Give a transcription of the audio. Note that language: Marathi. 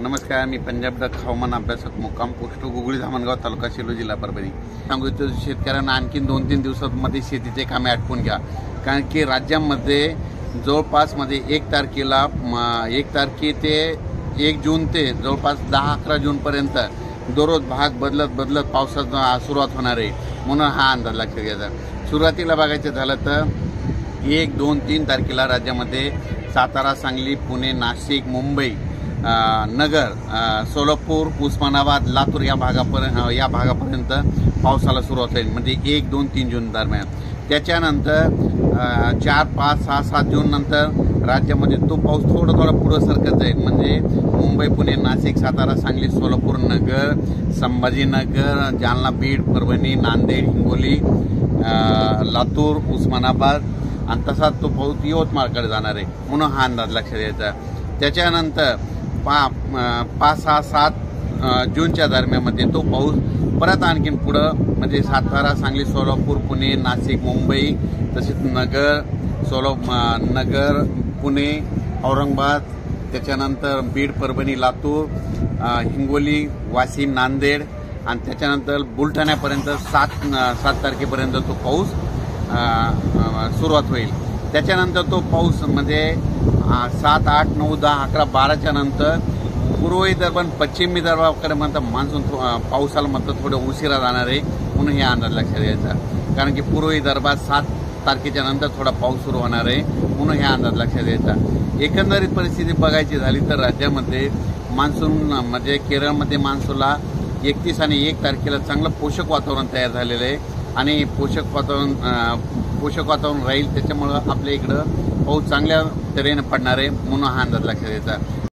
नमस्कार, मी पंजाब डक हवामान अभ्यासक मुक्काम पोस्ट गुगळी धामणगाव तालुका सेलू जिल्हा परभणी. सांगू इच्छितो शेतकऱ्यांना आणखीन 2-3 दिवसांमध्ये शेतीचे कामे आटपून घ्या. कारण की राज्यामध्ये जवळपास 1 तारखेला 1 तारखे ते 1 जून ते जवळपास 10-11 जूनपर्यंत दररोज भाग बदलत पावसाचा सुरुवात होणार आहे. म्हणून हा अंदाज लक्षात घ्यायचा. सुरुवातीला बघायचं झालं तर 1, 2, 3 तारखेला राज्यामध्ये सातारा, सांगली, पुणे, नाशिक, मुंबई, नगर, सोलापूर, उस्मानाबाद, लातूर या भागापर्यंत पावसाला सुरुवात होईल. म्हणजे 1, 2, 3 जून दरम्यान. त्याच्यानंतर 4, 5, 6, 7 जून नंतर राज्यामध्ये तो पाऊस थोडा पुढं सरकत जाईल. म्हणजे मुंबई, पुणे, नाशिक, सातारा, सांगली, सोलापूर, नगर, संभाजीनगर, जालना, बीड, परभणी, नांदेड, हिंगोली, लातूर, उस्मानाबाद आणि तसाच तो पाऊस यवतमाळकडे जाणार आहे. म्हणून हा अंदाज लक्षात द्यायचा. त्याच्यानंतर 5, 6, 7 जूनच्या दरम्यानमध्ये तो पाऊस परत आणखीन पुढं म्हणजे सातारा, सांगली, सोलापूर, पुणे, नाशिक, मुंबई, तसेच नगर, पुणे, औरंगाबाद, त्याच्यानंतर बीड, परभणी, लातूर, हिंगोली, वाशिम, नांदेड आणि त्याच्यानंतर बुलढाण्यापर्यंत 7 तारखेपर्यंत तो पाऊस सुरुवात होईल. त्याच्यानंतर तो पाऊस म्हणजे 7, 8, 9, 10, 11, 12च्या नंतर पूर्व विदर्भ आणि पश्चिम विदर्भाकडे मान्सून पावसाला थोडं उशिरा जाणार आहे. म्हणून हे अंदाज लक्षात घ्यायचा. कारण की पूर्व विदर्भात 7 तारखेच्या नंतर थोडा पाऊस सुरू होणार आहे. म्हणून हे अंदाज लक्षात घ्यायचा. एकंदरीत परिस्थिती बघायची झाली तर राज्यामध्ये मान्सून म्हणजे केरळमध्ये मान्सूनला 31 आणि 1 तारखेला चांगलं पोषक वातावरण तयार झालेलं आहे आणि पोषक वातावरण राहील. त्याच्यामुळं आपल्या इकडं पाऊस चांगल्या तऱ्हेने पडणार आहे. म्हणून हा अंदाज लक्षात घ्यायचा.